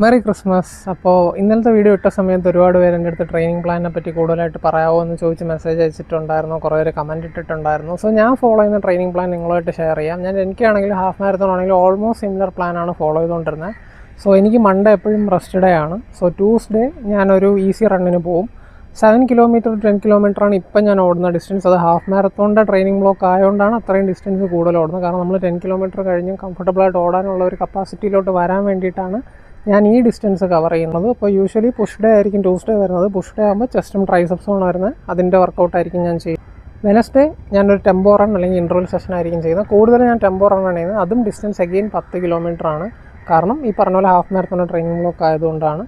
Merry Christmas. അപ്പോൾ ഇന്നലത്തെ video ഇട്ട സമയത്ത് ഒരുപാട് പേര് എൻ്റെ അടുത്ത് ട്രെയിനിങ് പ്ലാനിനെ പറ്റി കൂടുതലായിട്ട് പറയാമോ എന്ന് ചോദിച്ച് മെസ്സേജ് അയച്ചിട്ടുണ്ടായിരുന്നു, കുറേ പേര് കമൻറ്റ് ഇട്ടിട്ടുണ്ടായിരുന്നു. സോ ഞാൻ ഫോളോ ചെയ്യുന്ന ട്രെയിനിങ് പ്ലാൻ നിങ്ങളുമായിട്ട് ഷെയർ ചെയ്യാം. എനിക്കാണെങ്കിലും ഹാഫ് മാരത്തോൺ ആണെങ്കിലും ഓൾമോസ്റ്റ് സിമിലർ പ്ലാനാണ് ഫോളോ ചെയ്തുകൊണ്ടിരുന്നത്. സോ എനിക്ക് മൺഡേ എപ്പോഴും റെസ്റ്റ് ഡേ ആണ്. സോ ട്യൂസ്ഡേ ഞാനൊരു ഈസി റണ്ണിന് പോകും. 7 കിലോമീറ്റർ 10 കിലോമീറ്ററാണ് ഇപ്പം ഞാൻ ഓടുന്ന ഡിസ്റ്റൻസ്. അത് ഹാഫ് മാരത്തോണിൻ്റെ ട്രെയിനിങ് ബ്ലോക്ക് ആയതുകൊണ്ടാണ് അത്രയും ഡിസ്റ്റൻസ് കൂടുതൽ ഓടുന്നത്. കാരണം നമ്മൾ 10 കിലോമീറ്റർ കഴിഞ്ഞ് കംഫർട്ടബിളായിട്ട് ഓടാനുള്ള ഒരു കപ്പാസിറ്റിയിലോട്ട് വരാൻ വേണ്ടിയിട്ടാണ് ഞാൻ ഈ ഡിസ്റ്റൻസ് കവർ ചെയ്യുന്നത്. അപ്പോൾ യൂഷ്വലി പുഷ് ഡേ ആയിരിക്കും ട്യൂസ്ഡേ വരുന്നത്. പുഷ് ഡേ ആകുമ്പോൾ ചെസ്റ്റും ട്രൈസെപ്സുമാണ് വരുന്നത്. അതിൻ്റെ വർക്കൗട്ടായിരിക്കും ഞാൻ ചെയ്യുന്നത്. വെനസ്ഡേ ഞാനൊരു ടെമ്പോ റൺ അല്ലെങ്കിൽ ഇൻ്റർവൽ സെഷൻ ആയിരിക്കും ചെയ്യുന്നത്. കൂടുതൽ ഞാൻ ടെമ്പോ റണ്ണാണ് ചെയ്യുന്നത്. അതും ഡിസ്റ്റൻസ് അഗെയിൻ 10 കിലോമീറ്റർ ആണ്. കാരണം ഈ പറഞ്ഞ പോലെ ഹാഫ് മാരത്തോൺ ട്രെയിനിങ് ബ്ലോക്ക് ആയതുകൊണ്ടാണ്.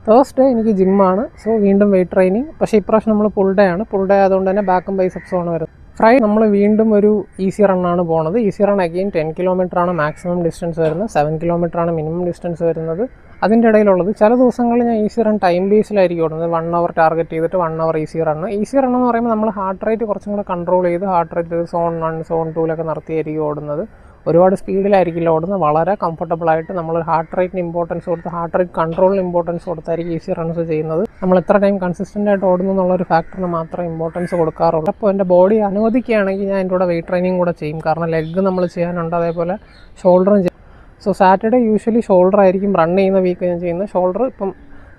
തേഴ്സ്ഡേ എനിക്ക് ജിമ്മാണ്. സോ വീണ്ടും വെയിറ്റ് ട്രെയിനിങ്. പക്ഷേ ഇപ്രാവശ്യം നമ്മൾ ഫുൾ ഡേ ആണ്. ഫുൾ ഡേ ആയതുകൊണ്ട് തന്നെ ബാക്കും ബൈസെപ്സുമാണ് വരുന്നത്. ഫ്രൈഡേ നമ്മൾ വീണ്ടും ഒരു ഈസി റണ്ണാണ് പോകുന്നത്. ഈസി റൺ അഗെയിൻ 10 കിലോമീറ്ററാണ് മാക്സിമം ഡിസ്റ്റൻസ് വരുന്നത്. 7 കിലോമീറ്ററാണ് മിനിമം ഡിസ്റ്റൻസ് വരുന്നത്. അതിൻ്റെ ഇടയിലുള്ളത് ചില ദിവസങ്ങളിൽ ഞാൻ ഈസി റൺ ടൈം ബേസിലായിരിക്കും ഓടുന്നത്. 1 അവർ ടാർഗറ്റ് ചെയ്തിട്ട് 1 അവർ ഈസി റണ്ണ്. ഈസി റൺ എന്ന് പറയുമ്പോൾ നമ്മൾ ഹാർട്ട് റേറ്റ് കുറച്ചും കൂടെ കൺട്രോൾ ചെയ്ത് ഹാർട്ട് റേറ്റ് സോൺ 1 സോൺ 2 നിർത്തിയായിരിക്കും ഓടുന്നത്. ഒരുപാട് സ്പീഡിലായിരിക്കില്ല ഓടുന്നത്. വളരെ കംഫർട്ടബിളായിട്ട് നമ്മൾ ഹാർട്ട് റേറ്റിന് ഇമ്പോർട്ടൻസ് കൊടുത്ത് ഹാർട്ട് റേറ്റ് കൺട്രോളിന് ഇമ്പോർട്ടൻസ് കൊടുത്തായിരിക്കും ഈസി റൺസ് ചെയ്യുന്നത്. നമ്മൾ എത്ര ടൈം കൺസിസ്റ്റൻ്റ് ആയിട്ട് ഓടുന്നു എന്നുള്ളൊരു ഫാക്ടറിന് മാത്രമേ ഇമ്പോർട്ടൻസ് കൊടുക്കാറുള്ളൂ. അപ്പോൾ എൻ്റെ ബോഡി അനുവദിക്കുകയാണെങ്കിൽ ഞാൻ എൻ്റെ കൂടെ വെയിറ്റ് ട്രെയിനിങ് കൂടെ ചെയ്യും. കാരണം ലെഗ് നമ്മൾ ചെയ്യാനുണ്ട്, അതേപോലെ ഷോൾഡറും ചെയ്യും. സോ സാറ്റർഡേ യൂഷ്വലി ഷോൾഡർ ആയിരിക്കും റൺ ചെയ്യുന്ന വീക്ക് ഞാൻ ചെയ്യുന്നത്. ഷോൾഡർ ഇപ്പം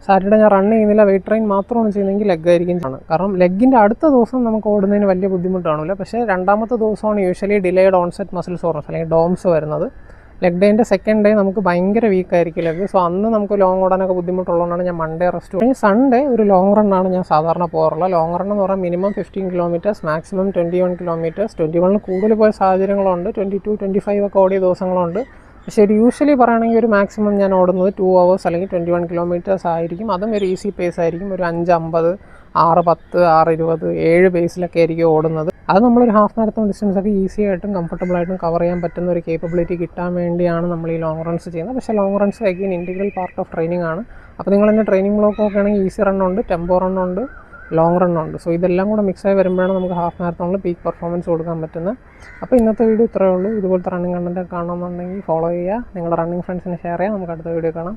സാറ്റർഡേ ഞാൻ റൺ ചെയ്യുന്നില്ല, വെയിറ്റ് ട്രെയിൻ മാത്രമാണ് ചെയ്യുന്നതെങ്കിൽ ലെഗ് ആയിരിക്കും. കാരണം ലെഗിൻ്റെ അടുത്ത ദിവസം നമുക്ക് ഓടുന്നതിന് വലിയ ബുദ്ധിമുട്ടാണില്ല. പക്ഷേ രണ്ടാമത്തെ ദിവസമാണ് യൂഷ്വലി ഡിലേഡ് ഓൺസെറ്റ് മസിൽ സോർനസ് അല്ലെങ്കിൽ ഡോംസ് വരുന്നത്. ലെഗ് ഡേൻ്റെ സെക്കൻഡ് ഡേ നമുക്ക് ഭയങ്കര വീക്കായിരിക്കും ലെഗ്. സോ അന്ന് നമുക്ക് ലോങ് ഓടാനൊക്കെ ബുദ്ധിമുട്ടുള്ളതുകൊണ്ടാണ് ഞാൻ മൺഡേ റെസ്റ്റ് കഴിഞ്ഞ് സൺഡേ ഒരു ലോങ് റണ്ണാണ് ഞാൻ സാധാരണ പോകാറുള്ളത്. ലോങ് റൺ എന്ന് പറഞ്ഞാൽ മിനിമം 15 കിലോമീറ്റേഴ്സ്, മാക്സിമം 21 കിലോമീറ്റേഴ്സ്. 21 കൂടുതൽ പോയ സാഹചര്യങ്ങളുണ്ട്, 22, 25 ഒക്കെ ഓടിയ ദിവസങ്ങളുണ്ട്. പക്ഷേ ഒരു യൂഷ്വലി പറയുകയാണെങ്കിൽ ഒരു മാക്സിമം ഞാൻ ഓടുന്നത് 2 hours അല്ലെങ്കിൽ 21 കിലോമീറ്റേഴ്സ് ആയിരിക്കും. അതും ഒരു ഈസി പേസ് ആയിരിക്കും. ഒരു 5:50, 6:10, 6:20, 7 പേസിലൊക്കെ ആയിരിക്കും ഓടുന്നത്. അത് നമ്മളൊരു ഹാഫ് മാരത്തോൺ ഡിസ്റ്റൻസ് ഒക്കെ ഈസി ആയിട്ടും കംഫർട്ടബിളായിട്ടും കവർ ചെയ്യാൻ പറ്റുന്ന ഒരു കേപ്പബിലിറ്റി കിട്ടാൻ വേണ്ടിയാണ് നമ്മൾ ഈ ലോങ് റൺസ് ചെയ്യുന്നത്. പക്ഷേ long runs again integral part of training ആണ്. അപ്പോൾ നിങ്ങൾ എൻ്റെ ട്രെയിനിങ് ബ്ലോക്ക് ഒക്കെ ആണെങ്കിൽ ഈസി റണ്ണുണ്ട്, ടെമ്പോ റണ്ണുണ്ട്, ലോങ് റണ്ണുണ്ട്. സോ ഇതെല്ലാം കൂടെ മിക്സായി വരുമ്പോഴാണ് നമുക്ക് ഹാഫ് മാരത്തോണിൽ പീക്ക് പെർഫോമൻസ് കൊടുക്കാൻ പറ്റുന്നത്. അപ്പോൾ ഇന്നത്തെ വീഡിയോ ഇത്രയേ ഉള്ളൂ. ഇതുപോലത്തെ റണ്ണിങ് കണ്ടൻറ്റ് കാണണമെന്നുണ്ടെങ്കിൽ ഫോളോ ചെയ്യുക, നിങ്ങളുടെ റണ്ണിങ് ഫ്രണ്ട്സിന് ഷെയർ ചെയ്യുക. നമുക്ക് അടുത്ത വീഡിയോ കാണാം.